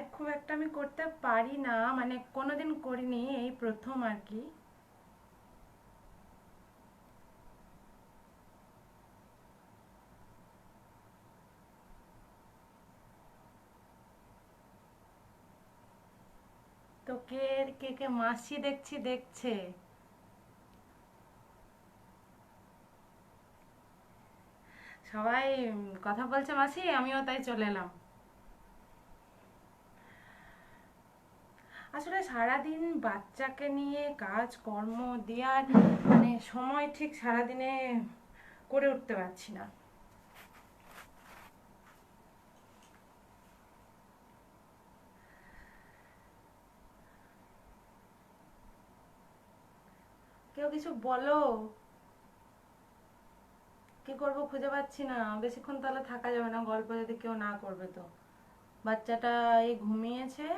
Live খুব একটা আমি করতে পারি না, মানে কোনোদিন করিনি, এই প্রথম আর কি। তো কে কে কে মাসি দেখছি দেখছে। সবাই কথা বলছে মাসি, আমিও তাই চলে এলাম। আসলে সারাদিন বাচ্চাকে নিয়ে কাজ কর্ম দেওয়ার মানে সময় ঠিক সারাদিনে করে উঠতে পারছি না। কেউ কিছু বলো। কি করব খুঁজে পাচ্ছি না, বেশিক্ষণ তাহলে থাকা যাবে না, গল্প যদি কেউ না করবে তো। বাচ্চাটা এই ঘুমিয়েছে।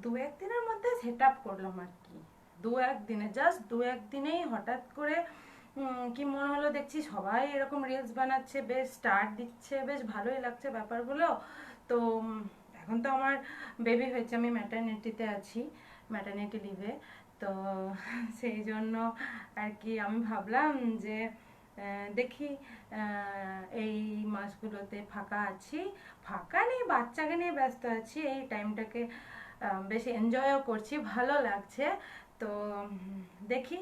দু একদিনের মধ্যে সেট আপ করলাম আর কি। দু একদিনে, জাস্ট দু একদিনেই হঠাৎ করে কি মনে হলো, দেখছি সবাই এরকম রিলস বানাচ্ছে, বেশ স্টার দিচ্ছে, বেশ ভালোই লাগছে ব্যাপারগুলো। তো এখন তো আমার বেবি হয়েছে, আমি ম্যাটারনিটিতে আছি, ম্যাটারনিটি লিভে। তো সেই জন্য আর কি আমি ভাবলাম যে দেখি এই মাসগুলোতে ফাঁকা আছি, ফাঁকা নেই, বাচ্চাকে নিয়ে ব্যস্ত আছি, এই টাইমটাকে বেশ এনজয়ও করছি, ভালো লাগছে। তো দেখি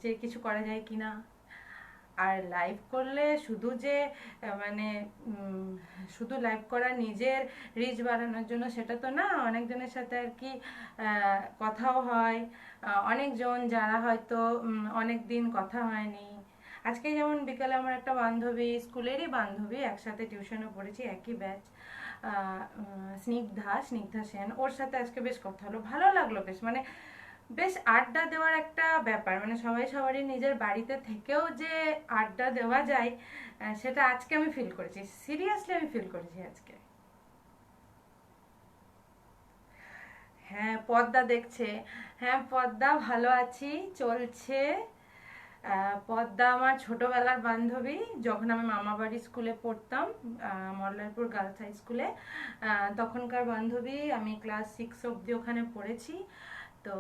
যে কিছু করা যায় কিনা। আর লাইভ করলে শুধু যে মানে শুধু লাইভ করা নিজের রিচ বাড়ানোর জন্য সেটা তো না, অনেকজনের সাথে আর কি কথাও হয়। অনেকজন যারা হয়তো অনেক দিন কথা হয়নি। আজকে যেমন বিকালে আমার একটা বান্ধবী, স্কুলেরই বান্ধবী, একসাথে টিউশনে পড়েছি, একই ব্যাচ, স্নিগ্ধা স্নিগ্ধা সেন, ওর সাথে আজকে বেশ কথা হলো, ভালো লাগলো বেশ, মানে বেশ আড্ডা দেওয়ার একটা ব্যাপার, মানে সবাই সবারই নিজের বাড়িতে থেকেও যে আড্ডা দেওয়া যায়, সেটা আজকে আমি ফিল করেছি, সিরিয়াসলি আমি ফিল করেছি আজকে। হ্যাঁ, পদ্মা দেখছে। হ্যাঁ, পদ্মা ভালো আছি, চলছে। পদ্মা আমার ছোটবেলার বান্ধবী, যখন আমি মামাবাড়ি স্কুলে পড়তাম, মল্লারপুর গার্লস হাই স্কুলে, তখনকার বান্ধবী, আমি ক্লাস 6 অবধি ওখানে পড়েছি। তো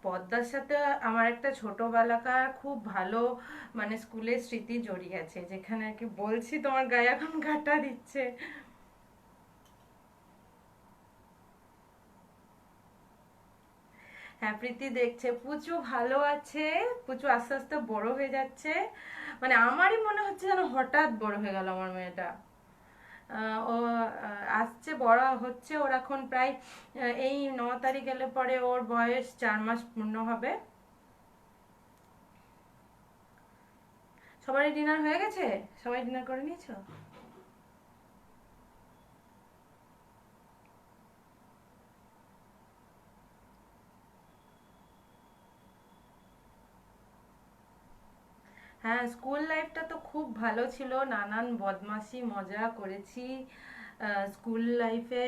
পদ্মার সাথে আমার একটা ছোটবেলাকার খুব ভালো মানে স্কুলের স্মৃতি জড়িয়ে আছে, যেখানে আর কি বলছি তোমার গায়ে এখন কাঁটা দিচ্ছে। হ্যাঁ, প্রীতি দেখছে, পুচু ভালো আছে। পুচু আস্তে আস্তে বড় হয়ে যাচ্ছে, মানে আমারই মনে হচ্ছে যেন হঠাৎ বড় হয়ে গেল আমার মেয়েটা। ও আসছে, বড় হচ্ছে, ওর এখন প্রায় এই 9 তারিখ গেলে পরে ওর বয়স 4 মাস পূর্ণ হবে। সবারই ডিনার হয়ে গেছে? সবাই ডিনার করে নিয়েছো? হ্যাঁ, স্কুল লাইফটা তো খুব ভালো ছিল, নানান বদমাশি মজা করেছি। স্কুল লাইফে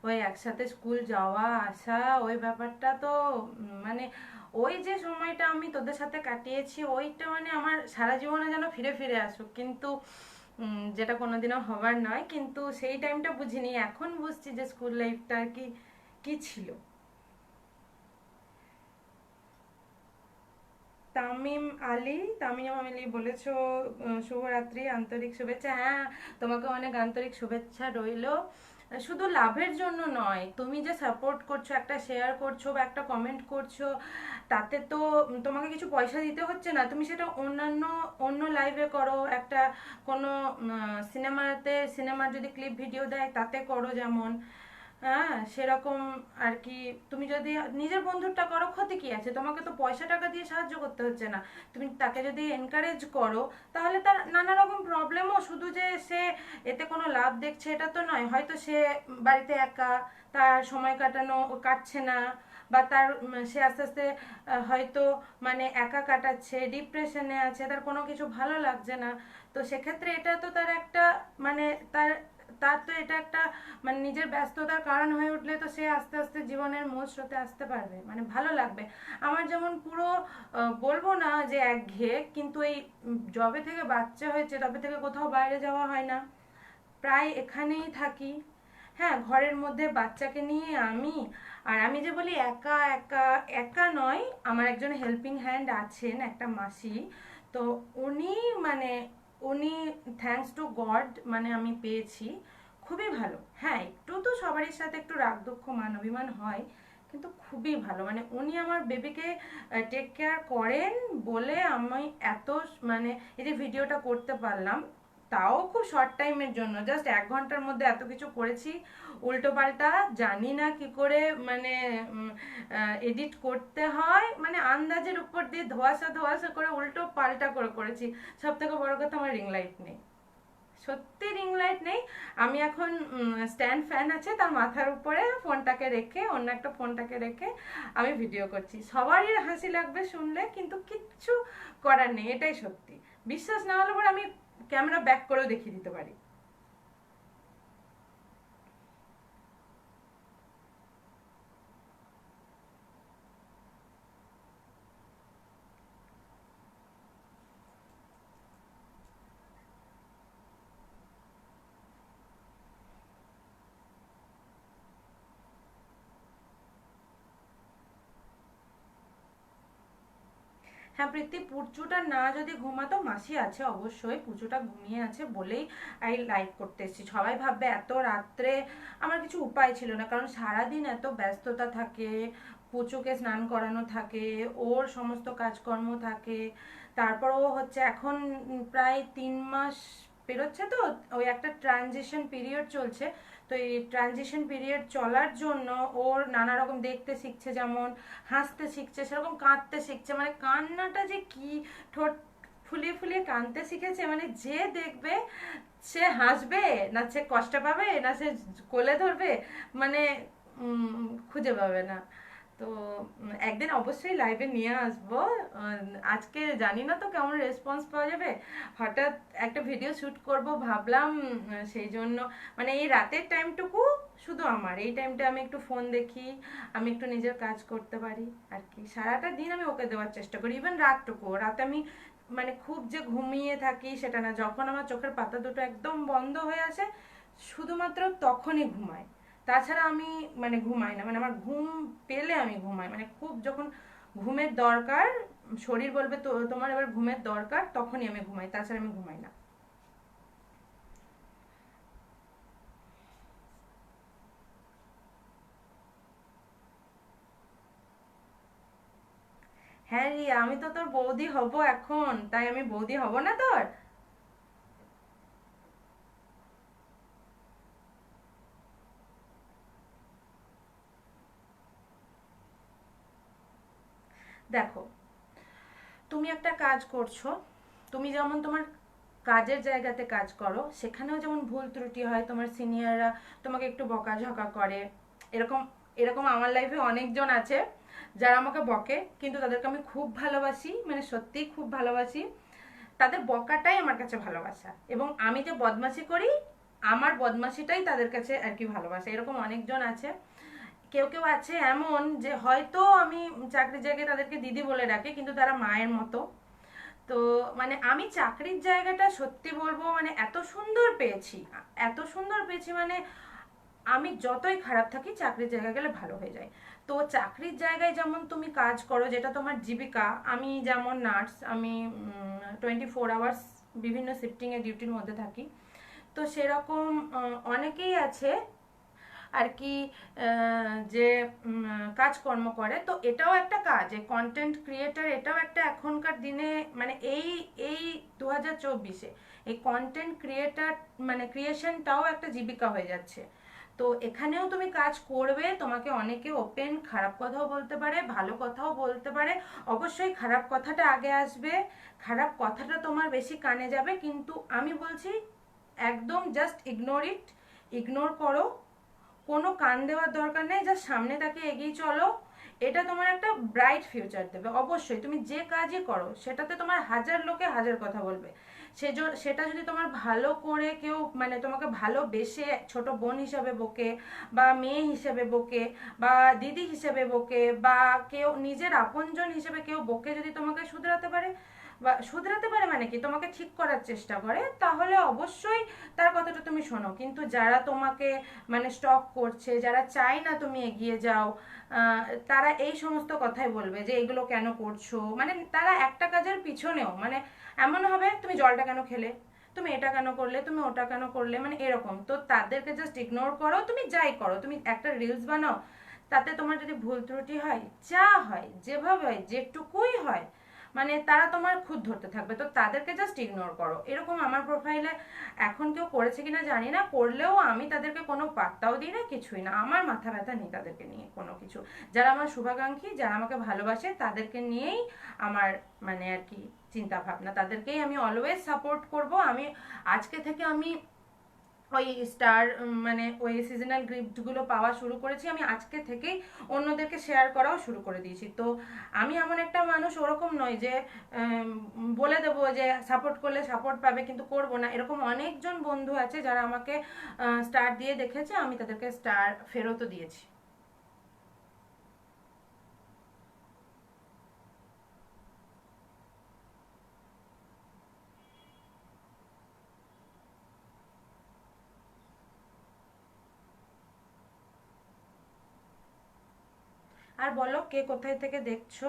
ওই একসাথে স্কুল যাওয়া আসা, ওই ব্যাপারটা তো মানে ওই যে সময়টা আমি তোদের সাথে কাটিয়েছি, ওইটা মানে আমার সারা জীবনে যেন ফিরে ফিরে আসুক, কিন্তু যেটা কোনোদিনও হবার নয়, কিন্তু সেই টাইমটা বুঝিনি, এখন বুঝছি যে স্কুল লাইফটা আর কি কি ছিল। তামিম আলী, তামিম আলী বলেছো, শুভরাত্রি, আন্তরিক শুভেচ্ছা। হ্যাঁ, তোমাকে অনেক আন্তরিক শুভেচ্ছা রইলো। শুধু লাভের জন্য নয়, তুমি যে সাপোর্ট করছো, একটা শেয়ার করছো বা একটা কমেন্ট করছো, তাতে তো তোমাকে কিছু পয়সা দিতে হচ্ছে না, তুমি সেটা অন্যান্য অন্য লাইভে করো, একটা কোনো সিনেমাতে, সিনেমার যদি ক্লিপ ভিডিও দেয় তাতে করো, যেমন হ্যাঁ সেরকম আর কি। তুমি যদি নিজের বন্ধুরটা করো, ক্ষতি কি আছে, তোমাকে তো পয়সা টাকা দিয়ে সাহায্য করতে হচ্ছে না। তুমি তাকে যদি এনকারেজ করো, তাহলে তার নানা রকম প্রবলেমও, শুধু যে সে এতে কোনো লাভ দেখছে এটা তো নয়, হয়তো সে বাড়িতে একা, তার সময় কাটানো কাটছে না, বা তার সে আস্তে আস্তে হয়তো মানে একা কাটাচ্ছে, ডিপ্রেশনে আছে, তার কোনো কিছু ভালো লাগছে না। তো সেক্ষেত্রে এটা তো তার একটা মানে তার তার তো এটা একটা মানে নিজের ব্যস্ততার কারণ হয়ে উঠলে তো সে আস্তে আস্তে জীবনের মূল স্রোতে আসতে পারবে, মানে ভালো লাগবে। আমার যেমন পুরো বলবো না যে একঘেয়ে, কিন্তু এই যবে থেকে বাচ্চা হয়েছে তবে থেকে কোথাও বাইরে যাওয়া হয় না, প্রায় এখানেই থাকি। হ্যাঁ, ঘরের মধ্যে বাচ্চাকে নিয়ে আমি, আর আমি যে বলি একা একা, একা নয়, আমার একজন হেল্পিং হ্যান্ড আছেন, একটা মাসি। তো উনি মানে উনি থ্যাঙ্কস টু গড মানে আমি পেয়েছি, খুবই ভালো। হ্যাঁ, একটু তো সবারই সাথে একটু রাগ দুঃখ মান অভিমান হয়, কিন্তু খুবই ভালো। মানে উনি আমার বেবিকে টেক কেয়ার করেন বলে আমি এত মানে এই যে ভিডিওটা করতে পারলাম, তাও খুব শর্ট টাইমের জন্য, জাস্ট 1 ঘন্টার মধ্যে এত কিছু করেছি। উল্টো পাল্টা জানি না কি করে মানে এডিট করতে হয়, মানে আন্দাজের উপর দিয়ে ধোয়াশা ধোয়াশা করে উল্টো পাল্টা করে করেছি। সব থেকে বড় কথা, আমার রিং লাইট নেই, সত্যি রিং লাইট নেই। আমি এখন স্ট্যান্ড ফ্যান আছে তার মাথার উপরে ফোনটাকে রেখে, অন্য একটা ফোনটাকে রেখে আমি ভিডিও করছি। সবারই হাসি লাগবে শুনলে, কিন্তু কিচ্ছু করার নেই, এটাই সত্যি। বিশ্বাস না হলে পরে আমি ক্যামেরা ব্যাক করেও দেখিয়ে দিতে পারি। হ্যাঁ প্রীতি, পুচুটা না যদি ঘুমাতো, মাসি আছে অবশ্যই, পুচুটা ঘুমিয়ে আছে বলেই এই লাইভ করতে এসেছি। সবাই ভাববে এত রাত্রে, আমার কিছু উপায় ছিল না, কারণ সারাদিন এত ব্যস্ততা থাকে, পুচুকে স্নান করানো থাকে, ওর সমস্ত কাজকর্ম থাকে, তারপর ও হচ্ছে এখন প্রায় 3 মাস পেরোচ্ছে, তো ওই একটা ট্রানজিশন পিরিয়ড চলছে। তো এই ট্রানজিশন পিরিয়ড চলার জন্য ওর নানা রকম দেখতে শিখছে, যেমন হাসতে শিখছে, সেরকম কাঁদতে শিখছে। মানে কান্নাটা যে কি, ঠোঁট ফুলিয়ে ফুলিয়ে কাঁদতে শিখেছে, মানে যে দেখবে সে হাসবে না, সে কষ্ট পাবে না, সে কোলে ধরবে, মানে খুঁজে পাবে না। তো একদিন অবশ্যই লাইভে নিয়ে আসবো। আজকে জানি না তো কেমন রেসপন্স পাওয়া যাবে, হঠাৎ একটা ভিডিও শ্যুট করব ভাবলাম, সেই জন্য মানে এই রাতের টাইমটুকু শুধু আমার, এই টাইমটা আমি একটু ফোন দেখি, আমি একটু নিজের কাজ করতে পারি আর কি। সারাটা দিন আমি ওকে দেওয়ার চেষ্টা করি, ইভেন রাতটুকু, রাতে আমি মানে খুব যে ঘুমিয়ে থাকি সেটা না, যখন আমার চোখের পাতা দুটো একদম বন্ধ হয়ে আসে শুধুমাত্র তখনই ঘুমাই। তাছাড়া আমি মানে ঘুমাই না, মানে আমার ঘুম পেলে আমি ঘুমাই, মানে খুব যখন ঘুমের দরকার, শরীর বলবে তো তোমার এবার ঘুমের দরকার, তখনই আমি ঘুমাই, তাছাড়া আমি ঘুমাই না। হ্যাঁ রিয়া, আমি তো তোর বৌদি হব এখন, তাই আমি বৌদি হব না তোর? দেখো, তুমি একটা কাজ করছো, তুমি যেমন তোমার কাজের জায়গাতে কাজ করো, সেখানেও যেমন ভুল ত্রুটি হয়, তোমার সিনিয়ররা তোমাকে একটু বকাঝকা করে, এরকম এরকম আমার লাইফে অনেকজন আছে যারা আমাকে বকে, কিন্তু তাদেরকে আমি খুব ভালোবাসি, মানে সত্যিই খুব ভালোবাসি। তাদের বকাটাই আমার কাছে ভালোবাসা, এবং আমি যে বদমাশি করি, আমার বদমাশিটাই তাদের কাছে আর কি ভালোবাসা। এরকম অনেকজন আছে। কেউ কেউ আছে এমন যে হয়তো আমি চাকরির জায়গায় তাদেরকে দিদি বলে ডাকে, কিন্তু তারা মায়ের মতো। তো মানে আমি চাকরির জায়গাটা সত্যি বলবো মানে এত সুন্দর পেয়েছি, এত সুন্দর পেয়েছি, মানে আমি যতই খারাপ থাকি চাকরির জায়গায় গেলে ভালো হয়ে যায়। তো চাকরির জায়গায় যেমন তুমি কাজ করো, যেটা তোমার জীবিকা, আমি যেমন নার্স, আমি 24 আওয়ার্স বিভিন্ন শিফটিংয়ে ডিউটির মধ্যে থাকি। তো সেরকম অনেকেই আছে আর কি, যে কাজকর্ম করে। তো এটাও একটা কাজ, এই কন্টেন্ট ক্রিয়েটার, এটাও একটা এখনকার দিনে মানে এই এই 2024-এ এই কন্টেন্ট ক্রিয়েটার মানে ক্রিয়েশনটাও একটা জীবিকা হয়ে যাচ্ছে। তো এখানেও তুমি কাজ করবে, তোমাকে অনেকে ওপেন খারাপ কথাও বলতে পারে, ভালো কথাও বলতে পারে। অবশ্যই খারাপ কথাটা আগে আসবে, খারাপ কথাটা তোমার বেশি কানে যাবে, কিন্তু আমি বলছি একদম জাস্ট ইগনোর ইট, ইগনোর করো, কোনো কান দেওয়ার দরকার নেই, যা সামনে তাকে এগিয়ে চলো। এটা তোমার একটা ব্রাইট ফিউচার দেবে। অবশ্যই তুমি যে কাজই করো সেটাতে তোমার হাজার লোকে হাজার কথা বলবে, সেটা যদি তোমার ভালো করে কেউ মানে তোমাকে ভালোবেসে ছোট বোন হিসেবে বকে বা মেয়ে হিসেবে বকে বা দিদি হিসেবে বকে বা কেউ নিজের আপনজন হিসেবে কেউ বকে যদি তোমাকে শুধরাতে পারে, বা শুধরাতে পারে মানে কি তোমাকে ঠিক করার চেষ্টা করে, তাহলে অবশ্যই তার কথাটা তুমি শোনো। কিন্তু যারা তোমাকে মানে স্টক করছে, যারা চায় না তুমি এগিয়ে যাও, তারা এই সমস্ত কথাই বলবে যে এগুলো কেন করছো, মানে তারা একটা কাজের পিছনেও মানে এমন হবে তুমি জলটা কেন খেলে, তুমি এটা কেন করলে, তুমি ওটা কেন করলে, মানে এরকম। তো তাদেরকে জাস্ট ইগনোর করো, তুমি যাই করো, তুমি একটা রিলস বানাও, তাতে তোমার যদি ভুল ত্রুটি হয়, যা হয় যেভাবে হয় যেটুকুই হয়, মানে তারা তোমার খুদ ধরতে থাকবে, তো তাদেরকে জাস্ট ইগনোর করো। এরকম আমার প্রোফাইলে এখন কেউ করেছে কিনা জানি না, করলেও আমি তাদেরকে কোনো পাত্তাও দিই না, কিছুই না, আমার মাথা ব্যথা নেই তাদেরকে নিয়ে কোনো কিছু। যারা আমার শুভাকাঙ্ক্ষী, যারা আমাকে ভালোবাসে, তাদেরকে নিয়েই আমার মানে আর কি চিন্তা ভাবনা, তাদেরকেই আমি অলওয়েজ সাপোর্ট করব। আমি আজকে থেকে আমি ওই স্টার মানে ওই সিজনাল গিফটগুলো পাওয়া শুরু করেছি, আমি আজকে থেকেই অন্যদেরকে শেয়ার করাও শুরু করে দিয়েছি। তো আমি এমন একটা মানুষ, ওরকম নয় যে বলে দেবো যে সাপোর্ট করলে সাপোর্ট পাবে কিন্তু করব না। এরকম অনেকজন বন্ধু আছে যারা আমাকে স্টার দিয়ে দেখেছে, আমি তাদেরকে স্টার ফেরতও দিয়েছি। আর বলো, কে কোথায় থেকে দেখছো?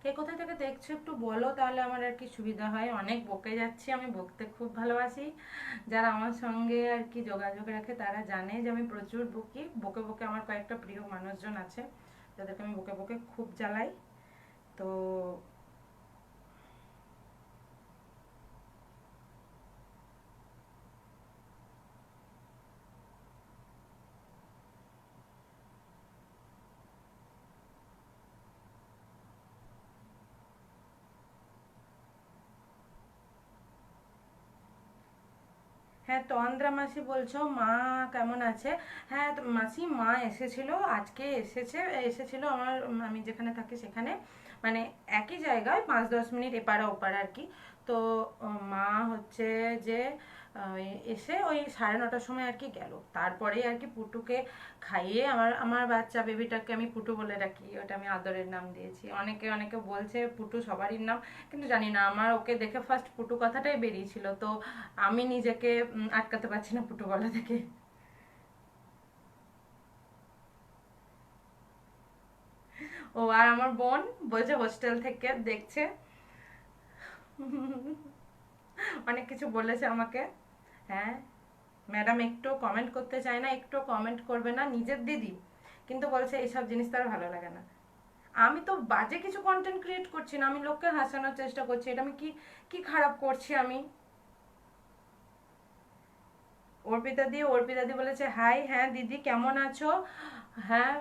কে কোথায় থেকে দেখছো একটু বলো, তাহলে আমার আর কি সুবিধা হয়। অনেক বকে যাচ্ছি, আমি বকতে খুব ভালোবাসি। যারা আমার সঙ্গে আর কি যোগাযোগ রাখে তারা জানে যে আমি প্রচুর বকি, বকে বকে আমার কয়েকটা প্রিয় মানুষজন আছে যাদেরকে আমি বকে বকে খুব জ্বালাই। তো হ্যাঁ, তন্দ্রা মাসি বলছো, মা কেমন আছে? হ্যাঁ মাসি, মা এসেছিল, আজকে এসেছিল আমার, আমি যেখানে থাকি সেখানে, মানে একই জায়গায় 5-10 মিনিট এপারা ওপারা আর কি। তো মা হচ্ছে যে এসে ওই 9:30টার সময় আর কি গেল। তারপরে আর কি পুটুকে খাইয়ে, আমার আমার বাচ্চা বেবিটাকে আমি পুটু বলে রাখি, ওটা আমি আদরের নাম দিয়েছি। অনেকে অনেকে বলছে পুটু সবারই নাম, কিন্তু জানি না, আমার ওকে দেখে ফার্স্ট পুটু কথাটাই বেরিয়েছিল, তো আমি নিজেকে আটকাতে পারছি না পুটু বলা থেকে। ও আর আমার বোন বলছে হোস্টেল থেকে দেখছে, অনেক কিছু বলেছে আমাকে। হ্যাঁ, ম্যাডাম একটু কমেন্ট করতে চায় না, একটু কমেন্ট করবে না, নিজের দিদি, কিন্তু বলছে এইসব জিনিস তার ভালো লাগে না। আমি তো বাজে কিছু কন্টেন্ট ক্রিয়েট করছি না, আমি লোককে হাসানোর চেষ্টা করছি, এটা আমি কি কি খারাপ করছি আমি? অর্পিতা দি বলেছে হাই, হ্যাঁ দিদি কেমন আছো? হ্যাঁ,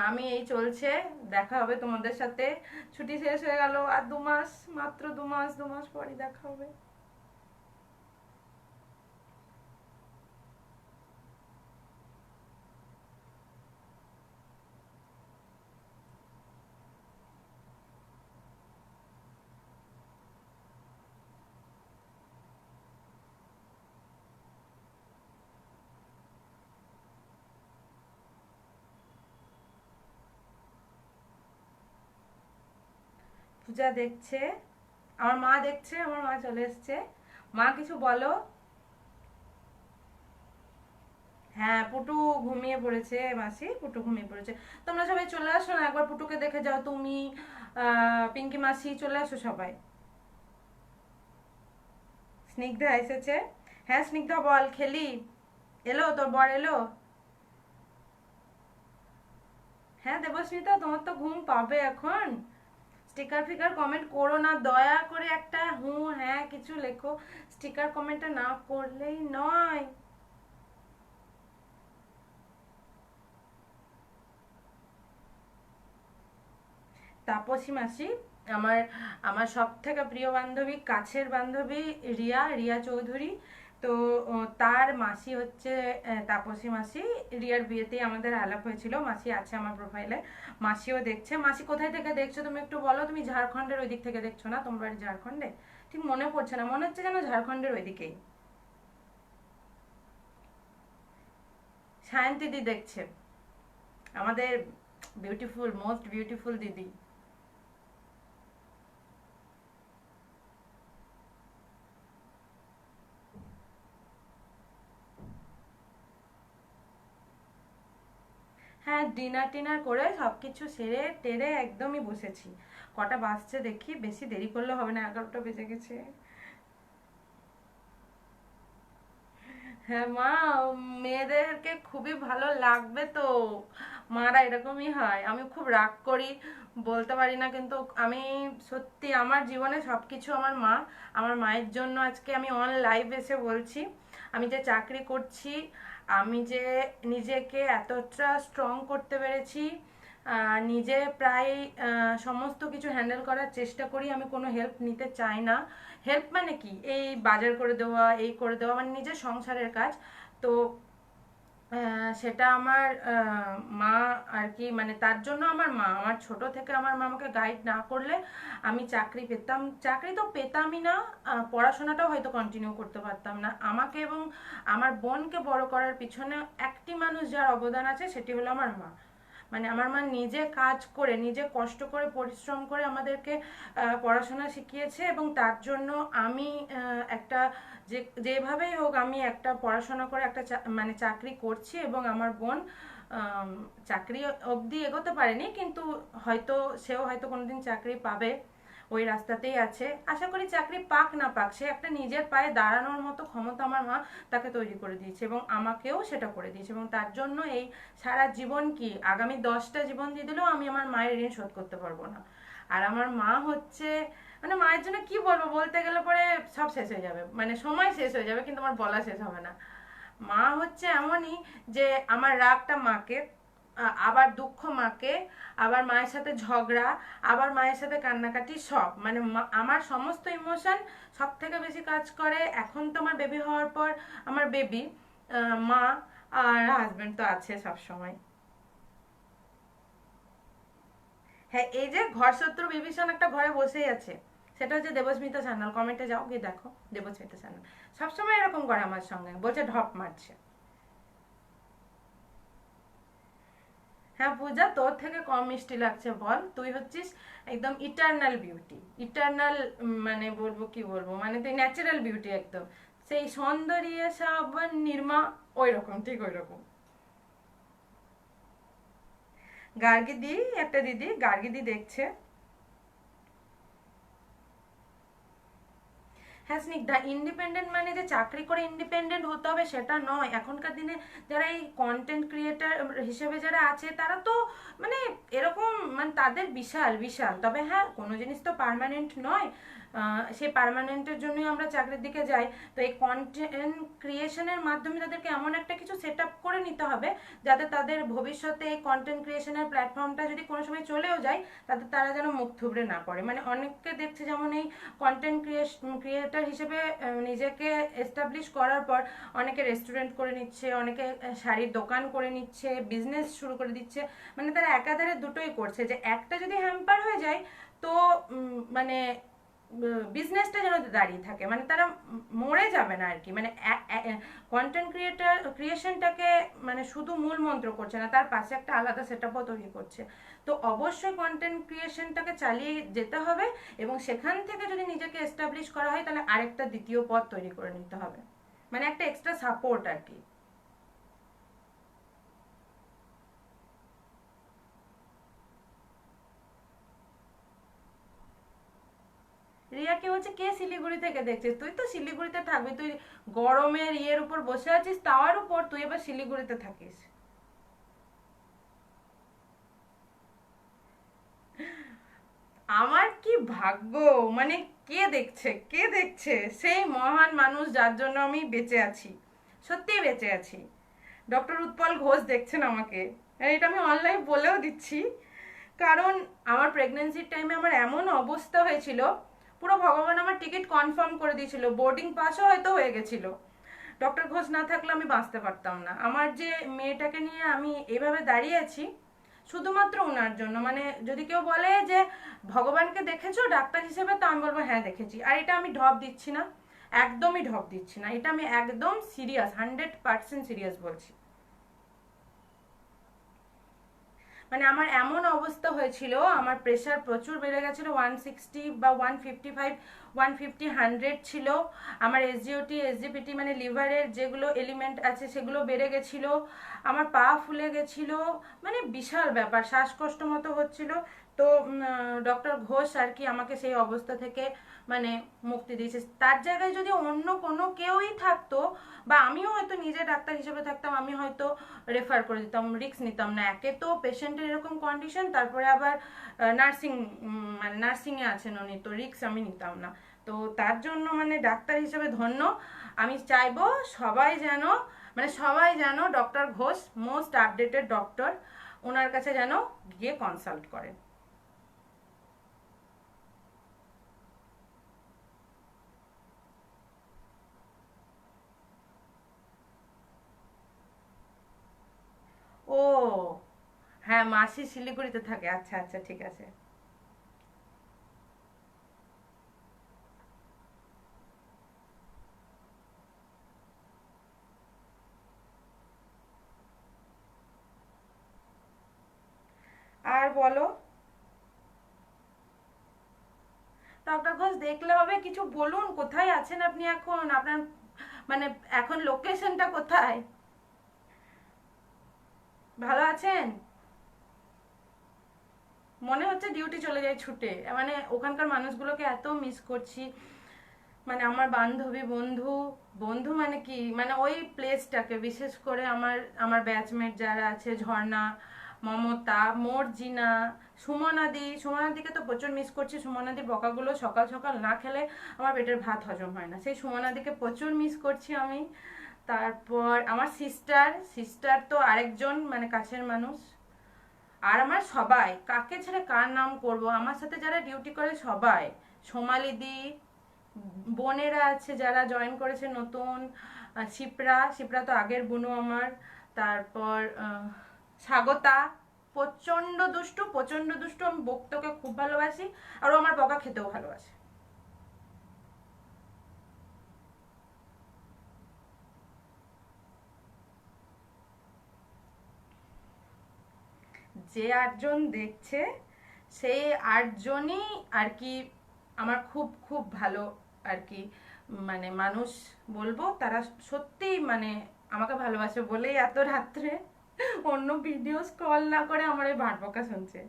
আমি এই চলছে, দেখা হবে তোমাদের সাথে। ছুটি শেষ হয়ে গেল, আর 2 মাস, মাত্র 2 মাস, 2 মাস পরই দেখা হবে। পূজা দেখছে, আমার মা দেখছে, আমার মা চলে এসছে। মা কিছু বলো। হ্যাঁ, পুটু ঘুমিয়ে পড়েছে মাসি, পুটু ঘুমিয়ে পড়েছে। তোমরা সবাই চলে আসো না, একবার পুটুকে দেখে যাও। তুমি, পিঙ্কি মাসি, চলে আসো সবাই। স্নিগ্ধা এসেছে। হ্যাঁ স্নিগ্ধা বল, খেলি? এলো তোর বর এলো? হ্যাঁ দেবস্মিতা, তোমার তো ঘুম পাবে এখন। স্টিকার ফিকার কমেন্ট করো না, দয়া করে একটা হ্যাঁ কিছু লেখো। স্টিকার কমেন্টটা না করলেই নয়। তাপসী মাসি, আমার আমার সব থেকে প্রিয় বান্ধবী, কাছের বান্ধবী, রিয়া চৌধুরী। তো তার মাসি হচ্ছে তাপসী মাসি। রিয়ার বিয়েতেই আমাদের আলাপ হয়েছিল, মাসি আছে আমার প্রোফাইলে। মাসিও দেখছে। মাসি কোথায় থেকে দেখছো তুমি একটু বলো? তুমি ঝাড়খণ্ডের ওই দিক থেকে দেখছো না? তোমার বাড়ি ঝাড়খণ্ডে? ঠিক মনে পড়ছে না, মনে হচ্ছে যেন ঝাড়খণ্ডের ওইদিকেই। সায়ন্তীদি দেখছে, আমাদের বিউটিফুল, মোস্ট বিউটিফুল দিদি। হ্যাঁ, ডিনার টিনার করে সবকিছু সেরে টেরে একদমই বসেছি। কটা বাজছে দেখি, বেশি দেরি করলে হবে না, 11টা বেজে গেছে। হ্যাঁ মা, মেয়েদেরকে খুবই ভালো লাগবে তো। মারা এরকমই হয়, আমি খুব রাগ করি, বলতে পারি না, কিন্তু আমি সত্যি আমার জীবনে সবকিছু আমার মা। আমার মায়ের জন্য আজকে আমি অন লাইভ এসে বলছি, আমি যে চাকরি করছি, আমি যে নিজেকে এতটা স্ট্রং করতে পেরেছি, নিজে প্রায় সমস্ত কিছু হ্যান্ডেল করার চেষ্টা করি, আমি কোনো হেল্প নিতে চাই না। হেল্প মানে কি, এই বাজার করে দেওয়া, এই করে দেওয়া, মানে নিজের সংসারের কাজ। তো সেটা আমার মা আর কি, মানে তার জন্য আমার মা, আমার ছোট থেকে আমার মা আমাকে গাইড না করলে আমি চাকরি তো পেতামই না। পড়াশোনাটাও হয়তো কন্টিনিউ করতে পারতাম না। আমাকে এবং আমার বোনকে বড় করার পিছনে একটি মানুষ যার অবদান আছে, সেটি হলো আমার মা। মানে আমার মা নিজে কাজ করে, নিজে কষ্ট করে, পরিশ্রম করে আমাদেরকে পড়াশোনা শিখিয়েছে, এবং তার জন্য আমি একটা, যেভাবেই হোক আমি একটা পড়াশোনা করে একটা মানে চাকরি করছি, এবং আমার বোন চাকরি অবধি এগোতে পারেনি, কিন্তু হয়তো সেও হয়তো কোনোদিন চাকরি পাবে, ওই রাস্তাতেই আছে। আশা করি চাকরি পাক না পাক, সে একটা নিজের পায়ে দাঁড়ানোর মতো ক্ষমতা আমার মা তাকে তৈরি করে দিয়েছে, এবং আমাকেও সেটা করে দিয়েছে, এবং তার জন্য এই সারা জীবন, কি আগামী 10টা জীবন দিয়ে দিলেও আমি আমার মায়ের ঋণ শোধ করতে পারবো না। আর আমার মা হচ্ছে, মানে মায়ের জন্য কি বলবো, বলতে গেলে পরে সব শেষ হয়ে যাবে, মানে সময় শেষ হয়ে যাবে, কিন্তু আমার বলা শেষ হবে না। মা হচ্ছে এমনই, যে আমার রাগটা মাকে, আবার দুঃখ মাকে, আবার মায়ের সাথে ঝগড়া, আবার মায়ের সাথে কান্নাকাটি, সব মানে আমার সমস্ত ইমোশন সব থেকে বেশি কাজ করে এখন তো আমার বেবি হওয়ার পর। আমার বেবি, মা, আর হাজবেন্ড তো আছে সব সময়। হ্যাঁ, এই যে ঘর শত্রু বিভীষণ একটা ঘরে বসেই আছে, সেটা হচ্ছে দেবস্মিতা সান্যাল। কমেন্টে যাও, গিয়ে দেখো, দেবস্মিতা সান্যাল সবসময় এরকম করে আমার সঙ্গে, বলছে ঢপ মারছে। হ্যাঁ পূজা, তোর থেকে কম মিষ্টি লাগছে বল? তুই হচ্ছিস একদম ইটারনাল বিউটি, ইটারনাল, মানে বলবো কি বলবো, মানে তুই ন্যাচারাল বিউটি একদম, সেই সৌন্দর্য সাবন নির্মা, ওই রকম, ঠিক ওই রকম। গার্গী দি, একটা দিদি গার্গী দি দেখছে। হ্যাঁ স্নিগ্ধা, ইন্ডিপেন্ডেন্ট মানে যে চাকরি করে ইন্ডিপেন্ডেন্ট হতে হবে সেটা নয়। এখনকার দিনে যারা এই কন্টেন্ট ক্রিয়েটার হিসেবে যারা আছে, তারা তো মানে এরকম, মানে তাদের বিশাল বিশাল, তবে হ্যাঁ কোনো জিনিস তো পার্মানেন্ট নয়। সেই পার্মানেন্টের জন্যই আমরা চাকরির দিকে যাই। তো এই কন্টেন্ট ক্রিয়েশনের মাধ্যমে তাদেরকে এমন একটা কিছু সেট আপ করে নিতে হবে যাতে তাদের ভবিষ্যতে এই কন্টেন্ট ক্রিয়েশনের প্ল্যাটফর্মটা যদি কোনো সময় চলেও যায় তাতে তারা যেন মুখ থুবড়ে না পড়ে। মানে অনেককে দেখছে যেমন এই কন্টেন্ট ক্রিয়েটার হিসেবে নিজেকে এস্টাবলিশ করার পর অনেকে রেস্টুরেন্ট করে নিচ্ছে, অনেকে শাড়ির দোকান করে নিচ্ছে, বিজনেস শুরু করে দিচ্ছে। মানে তারা একাধারে দুটোই করছে, যে একটা যদি হ্যাম্পার হয়ে যায় তো মানে বিজনেসটা যেন দাঁড়িয়ে থাকে, মানে তারা মরে যাবে না আর কি। মানে কন্টেন্ট ক্রিয়েশনটাকে মানে শুধু মূল মন্ত্র করছে না, তার পাশে একটা আলাদা সেটআপও তৈরি করছে। তো অবশ্যই কন্টেন্ট ক্রিয়েশনটাকে চালিয়ে যেতে হবে, এবং সেখান থেকে যদি নিজেকে এস্টাবলিশ করা হয় তাহলে আরেকটা দ্বিতীয় পথ তৈরি করে নিতে হবে, মানে একটা এক্সট্রা সাপোর্ট আর কি। রিয়াকে হচ্ছে কে শিলিগুড়ি থেকে দেখছিস? তুই তো শিলিগুড়িতে থাকবি, তুই গরমের ইয়ের উপর বসে আছিস, তাওয়ার উপর তুই এবার শিলিগুড়িতে থাকিস। আমার কি ভাগ্য, মানে কে দেখছে, কে দেখছে? সেই মহান মানুষ যার জন্য আমি বেঁচে আছি, সত্যি বেঁচে আছি। ডক্টর উৎপল ঘোষ দেখছেন আমাকে, আর এটা আমি অনলাইন বলেও দিচ্ছি। কারণ আমার প্রেগনেন্সির টাইমে আমার এমন অবস্থা হয়েছিল, পুরো ভগবান আমার টিকিট কনফার্ম করে দিয়েছিল, বোর্ডিং পাসও হয়তো হয়ে গেছিল। ডক্টর ঘোষ না থাকলে আমি বাঁচতে পারতাম না। আমার যে মেয়েটাকে নিয়ে আমি এভাবে দাঁড়িয়ে আছি শুধুমাত্র ওনার জন্য। মানে যদি কেউ বলে যে ভগবানকে দেখেছো ডাক্তার হিসেবে, তো আমি বলবো হ্যাঁ দেখেছি। আর এটা আমি ঢপ দিচ্ছি না, একদমই ঢপ দিচ্ছি না, এটা আমি একদম সিরিয়াস, 100% সিরিয়াস বলছি। মানে আমার এমন অবস্থা হয়েছিল, আমার প্রেশার প্রচুর বেড়ে গেছিল, 160 বা 155, 150, 100 ছিল। আমার এসজিওটি এসজিপিটি মানে লিভারের যেগুলো এলিমেন্ট আছে সেগুলো বেড়ে গেছিল, আমার পা ফুলে গেছিল, মানে বিশাল ব্যাপার, শ্বাসকষ্ট মতো হচ্ছিল। তো ডক্টর ঘোষ আর কি আমাকে সেই অবস্থা থেকে মানে মুক্তি দিয়েছে। তার জায়গায় যদি অন্য কোনো কেউই থাকতো, বা আমিও হয়তো নিজে ডাক্তার হিসেবে থাকতাম, আমি হয়তো রেফার করে দিতাম, রিস্ক নিতাম না। একে তো পেশেন্টের এরকম কন্ডিশন, তারপরে আবার নার্সিং, মানে নার্সিংয়ে আছেন উনি, তো রিস্ক আমি নিতাম না। তো তার জন্য মানে ডাক্তার হিসেবে ধন্য। আমি চাইবো সবাই যেন, মানে সবাই যেন doctor Ghosh most updated doctor, ওনার কাছে যেন গিয়ে কনসাল্ট করেন। ও হ্যাঁ, মাসি শিলিগুড়িতে থাকে, আচ্ছা আচ্ছা ঠিক আছে। আর বলো। ডক্টর ঘোষ দেখলে হবে, কিছু বলুন, কোথায় আছেন আপনি এখন? আপনার মানে এখন লোকেশনটা কোথায়? ভালো আছেন? মনে হচ্ছে ডিউটি চলে যায় ছুটে, মানে ওখানকার মানুষগুলোকে এত মিস করছি। মানে আমার বান্ধবী, বন্ধু, বন্ধু মানে কি, মানে ওই প্লেসটাকে বিশেষ করে আমার আমার ব্যাচমেট যারা আছে, ঝর্ণা, মমতা, মর্জিনা, সুমনাদি, সুমনাদিকে তো প্রচুর মিস করছি। সুমনাদির বকাগুলো সকাল সকাল না খেলে আমার পেটের ভাত হজম হয় না, সেই সুমনাদিকে প্রচুর মিস করছি আমি। তারপর আমার সিস্টার, সিস্টার তো আরেকজন মানে কাছের মানুষ। আর আমার সবাই, কাকে ছেড়ে কার নাম করব, আমার সাথে যারা ডিউটি করে সবাই, সোমালিদি, বোনেরা আছে যারা জয়েন করেছে নতুন, শিপ্রা, শিপ্রা তো আগের বোনও আমার। তারপর স্বাগতা, প্রচন্ড দুষ্টু, প্রচন্ড দুষ্টু, আমি বকতেকে খুব ভালোবাসি, আর ও আমার বকা খেতেও ভালোবাসে। যে আটজন দেখছে সেই আটজনই আর কি আমার খুব খুব ভালো আর কি, মানে মানুষ বলবো, তারা সত্যি মানে আমাকে ভালোবাসে বলেই এত রাত্রে অন্য ভিডিওস কল না করে আমার এই ভাট বকা শুনছে।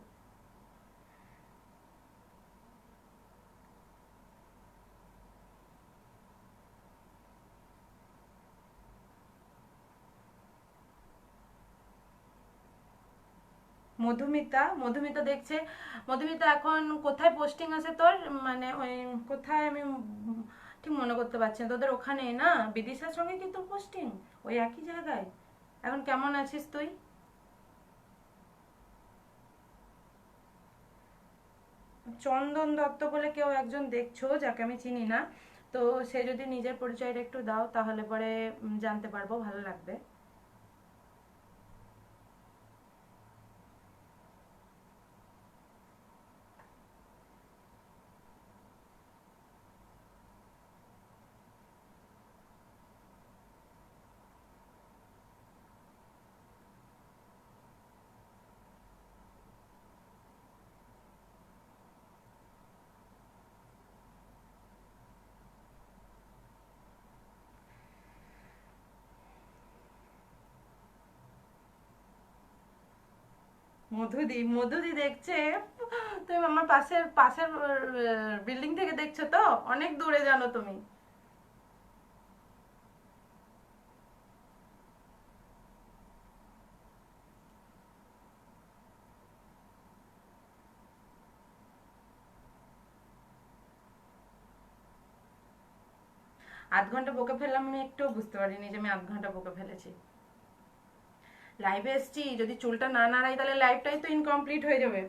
মধুমিতা, মধুমিতা দেখছে। মধুমিতা এখন কোথায় পোস্টিং আছে তোর? মানে ওই কোথায়, আমি ঠিক মনে করতে পারছি না, তোদের ওখানে না বিদিশার সঙ্গে কি তোর পোস্টিং? ওই একই জায়গায়? এখন কেমন আছিস তুই? চন্দন দত্ত বলে কেউ একজন দেখছো, যাকে আমি চিনি না। তো সে যদি নিজের পরিচয়টা একটু দাও তাহলে পরে জানতে পারবো, ভালো লাগবে। মধুদি, মধুদি দেখছে? তুমি আমার পাশের পাশের বিল্ডিং থেকে দেখছো তো? অনেক দূরে জানো তুমি। 8 ঘন্টা বকে ফেললাম, আমি একটু বুঝতে পারিনি যে আমি 8 ঘন্টা বকে ফেলেছি। লাইভে এসছি, যদি চুলটা না নাড়াই তাহলে লাইভটাই তো ইনকমপ্লিট হয়ে যাবে।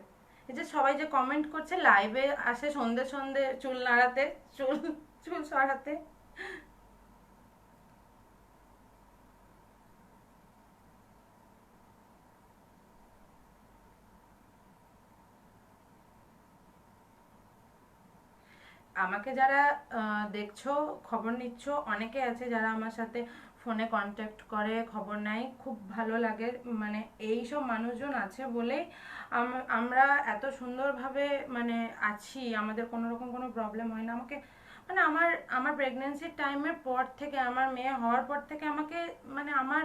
এই যে সবাই যে কমেন্ট করছে লাইভে আসে সন্ধে সন্ধে চুল নাড়াতে, চুল চুল সরাতে। আমাকে যারা দেখছো, খবর নিচ্ছ, অনেকে আছে যারা আমার সাথে ফোনে কন্ট্যাক্ট করে, খবর নেয়, খুব ভালো লাগে। মানে এই সব মানুষজন আছে বলেই আমরা এত সুন্দরভাবে মানে আছি, আমাদের কোনো রকম কোনো প্রবলেম হয় না। আমাকে মানে আমার আমার প্রেগনেন্সির টাইমের পর থেকে, আমার মেয়ে হওয়ার পর থেকে আমাকে মানে আমার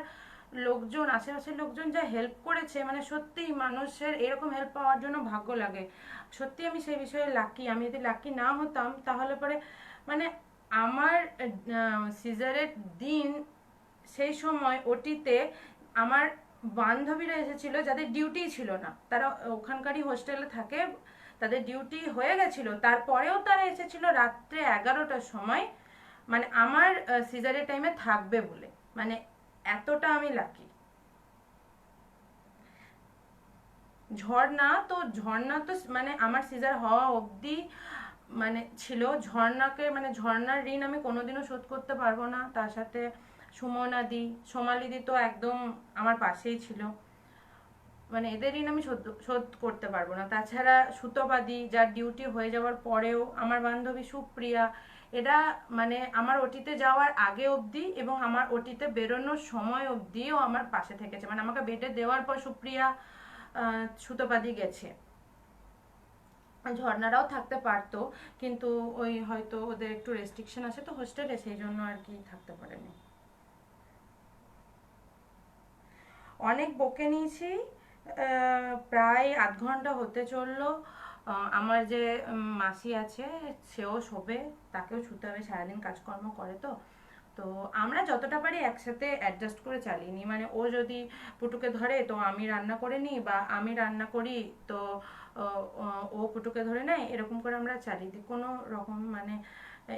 লোকজন, আশেপাশের লোকজন যা হেল্প করেছে, মানে সত্যি মানুষের এরকম হেল্প পাওয়ার জন্য ভাগ্য লাগে। সত্যি আমি সেই বিষয়ে লাকি। আমি যদি লাকি না হতাম তাহলে পরে মানে আমার সিজারের দিন, সেই সময় ওটিতে আমার বান্ধবীরা এসেছিল যাদের ডিউটি ছিল না, তারা ওখানকারই হোস্টেলে থাকে, তাদের ডিউটি হয়ে গেছিল, তারপরেও তারা এসেছিল রাত্রে 11টার সময়, মানে আমার সিজারের টাইমে থাকবে বলে। মানে এতটা আমি লাকি। ঝর্ণা তো মানে আমার সিজার হওয়া অবধি মানে ছিল। ঝর্ণাকে মানে ঝর্ণার ঋণ আমি কোনোদিনও শোধ করতে পারবো না। তার সাথে সুমনাদি, সোমালিদি তো একদম আমার পাশেই ছিল, মানে এদের ঋণ আমি শোধ শোধ করতে পারবো না। তাছাড়া সুতপাদি, যার ডিউটি হয়ে যাওয়ার পরেও, আমার বান্ধবী সুপ্রিয়া, এরা মানে আমার ওটিতে যাওয়ার আগে অবধি এবং আমার ওটিতে বেরোনোর সময় অবধিও আমার পাশে থেকেছে। মানে আমাকে বেডে দেওয়ার পর সুপ্রিয়া, সুতপাদি গেছে। ঝর্ণারাও থাকতে পারতো, কিন্তু ওই হয়তো ওদের একটু রেস্ট্রিকশন আছে তো হোস্টেলে, সেই জন্য আর কি থাকতে পারেনি। অনেক বকে নিয়েছি, প্রায় 8 ঘন্টা হতে চললো। আমার যে মাসি আছে, সেও শোবে, তাকেও শুতে হবে, সারাদিন কাজকর্ম করে তো। তো আমরা যতটা পারি একসাথে অ্যাডজাস্ট করে চালিয়ে নিই। মানে ও যদি পুটুকে ধরে তো আমি রান্না করে নিই, বা আমি রান্না করি তো ও পুটুকে ধরে নেয়, এরকম করে আমরা চালিয়ে দিই। কোনো রকম মানে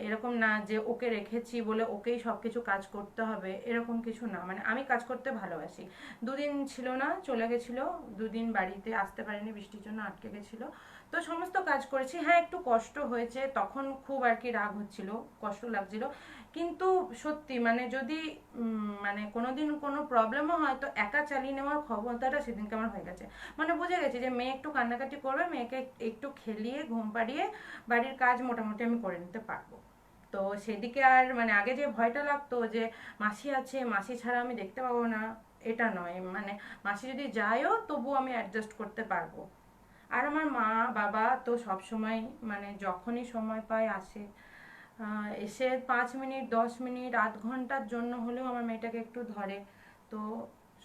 এরকম না যে ওকে রেখেছি বলে ওকেই সব কিছু কাজ করতে হবে, এরকম কিছু না। মানে আমি কাজ করতে ভালোবাসি। 2 দিন ছিল না, চলে গেছিলো। 2 দিন বাড়িতে আসতে পারিনি, বৃষ্টির জন্য আটকে গেছিলো। তো সমস্ত কাজ করেছি। হ্যাঁ, একটু কষ্ট হয়েছে তখন, খুব আর কি রাগ হচ্ছিল, কষ্ট লাগছিল। কিন্তু সত্যি মানে যদি মানে কোনোদিন কোনো প্রবলেমও হয় তো একা চালিয়ে নেওয়ার ক্ষমতাটা সেদিনকে আমার হয়ে গেছে। মানে বুঝে গেছি যে মেয়ে একটু কান্নাকাটি করবে, মেয়েকে একটু খেলিয়ে ঘুম পাড়িয়ে বাড়ির কাজ মোটামুটি আমি করে নিতে পারবো। তো সেদিকে আর মানে আগে যে ভয়টা লাগতো যে মাসি আছে, মাসি ছাড়া আমি দেখতে পাবো না, এটা নয়। মানে মাসি যদি যায়ও তবু আমি অ্যাডজাস্ট করতে পারবো। আর আমার মা বাবা তো সব সময় মানে যখনই সময় পায় আসে, এসে 5 মিনিট, 10 মিনিট, 8 ঘন্টার জন্য হলেও আমার মেয়েটাকে একটু ধরে। তো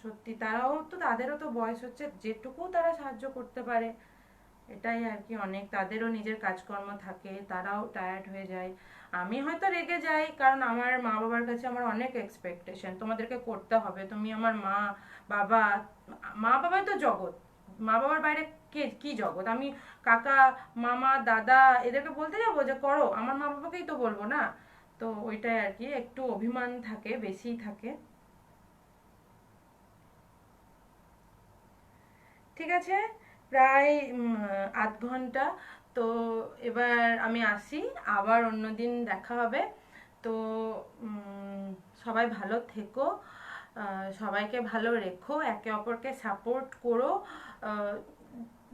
সত্যি তারাও তো, তাদেরও তো বয়স হচ্ছে, যেটুকু তারা সাহায্য করতে পারে এটাই আর কি অনেক। তাদেরও নিজের কাজকর্ম থাকে, তারাও টায়ার্ড হয়ে যায়। আমি হয়তো রেগে যাই, কারণ আমার মা বাবার কাছে আমার অনেক এক্সপেকটেশন, তোমাদেরকে করতে হবে, তুমি আমার মা বাবা, মা বাবাই তো জগৎ, মা বাবার বাইরে কে কি জগৎ? আমি কাকা, মামা, দাদা এদেরকে বলতে যাবো যে করো? আমার মা বাবাকেই তো বলবো না। তো ওইটাই আর কি, একটু অভিমান থাকে, বেশিই থাকে। ঠিক আছে, প্রায় আধ ঘন্টা। তো এবার আমি আসি, আবার অন্যদিন দেখা হবে। তো উম, সবাই ভালো থেকো, সবাইকে ভালো রেখো, একে অপরকে সাপোর্ট করো। আহ,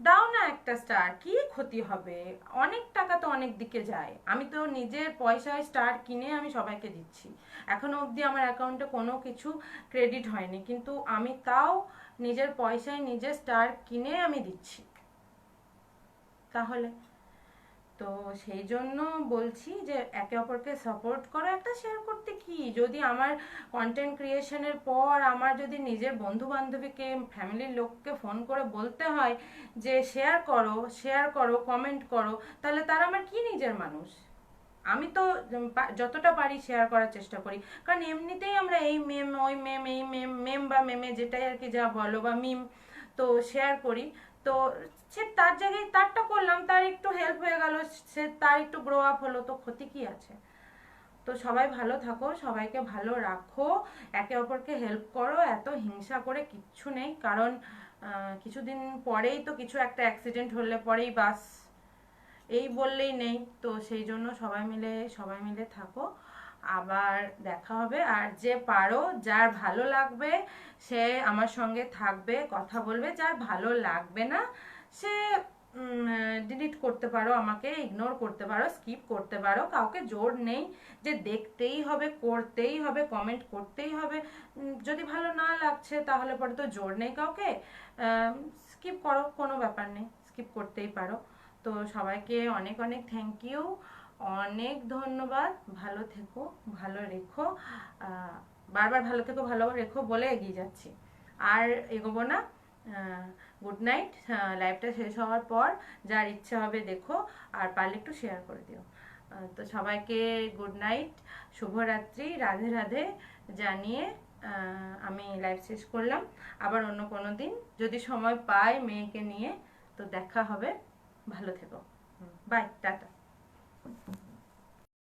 দাও না একটা স্টার, কি ক্ষতি হবে? অনেক টাকা তো অনেক দিকে যায়। আমি তো নিজের পয়সায় স্টার কিনে আমি সবাইকে দিচ্ছি। এখনো অবধি আমার অ্যাকাউন্টে কোনো কিছু ক্রেডিট হয়নি, কিন্তু আমি তাও নিজের পয়সায় নিজের স্টার কিনে আমি দিচ্ছি। তাহলে তো সেই জন্য বলছি যে একে অপরকে সাপোর্ট করো। একটা শেয়ার করতে কি, যদি আমার কন্টেন্ট ক্রিয়েশনের পর আমার যদি নিজের বন্ধু বান্ধবীকে, ফ্যামিলির লোককে ফোন করে বলতে হয় যে শেয়ার করো, শেয়ার করো, কমেন্ট করো, তাহলে তারা আমার কি নিজের মানুষ? আমি তো যতটা পারি শেয়ার করার চেষ্টা করি, কারণ এমনিতেই আমরা এই মেম, ওই মেম, এই মেম, মেম বা মেমে যেটাই আর কি যা বলো, বা মিম, তো শেয়ার করি। তো সে তার জায়গায় তারটা করলাম, তার একটু হেল্প হয়ে গেল, সে তার একটু গ্রো আপ হলো, তো ক্ষতি কি আছে? তো সবাই ভালো থাকো, সবাইকে ভালো রাখো, একে অপরকে হেল্প করো, এত হিংসা করে কিচ্ছু নেই। কারণ কিছুদিন পরেই তো কিছু একটা অ্যাক্সিডেন্ট হলে পরেই বাস, এই বললেই নেই। তো সেই জন্য সবাই মিলে থাকো। আবার দেখা হবে। আর যে পারো, যার ভালো লাগবে সে আমার সঙ্গে থাকবে, কথা বলবে। যার ভালো লাগবে না সে ডিলিট করতে পারো, আমাকে ইগনোর করতে পারো, স্কিপ করতে পারো। কাউকে জোর নেই যে দেখতেই হবে, করতেই হবে, কমেন্ট করতেই হবে। যদি ভালো না লাগছে তাহলে পরে তো জোর নেই কাউকে। স্কিপ করো, কোনো ব্যাপার নেই, স্কিপ করতেই পারো। তো সবাইকে অনেক অনেক থ্যাংক ইউ, অনেক ধন্যবাদ। ভালো থেকো, ভালো রেখো। বারবার ভালো থেকো, ভালো রেখো বলে এগিয়ে যাচ্ছি, আর এগোবো না। Good night. লাইভটা শেষ হওয়ার পর যার ইচ্ছে হবে দেখো, আর পারলে একটু শেয়ার করে দিও। তো সবাইকে গুড নাইট, শুভরাত্রি, রাধে রাধে জানিয়ে আমি লাইভ শেষ করলাম। আবার অন্য কোনো দিন যদি সময় পাই মেয়েকে নিয়ে, তো দেখা হবে। ভালো থেকো। Bye, tata.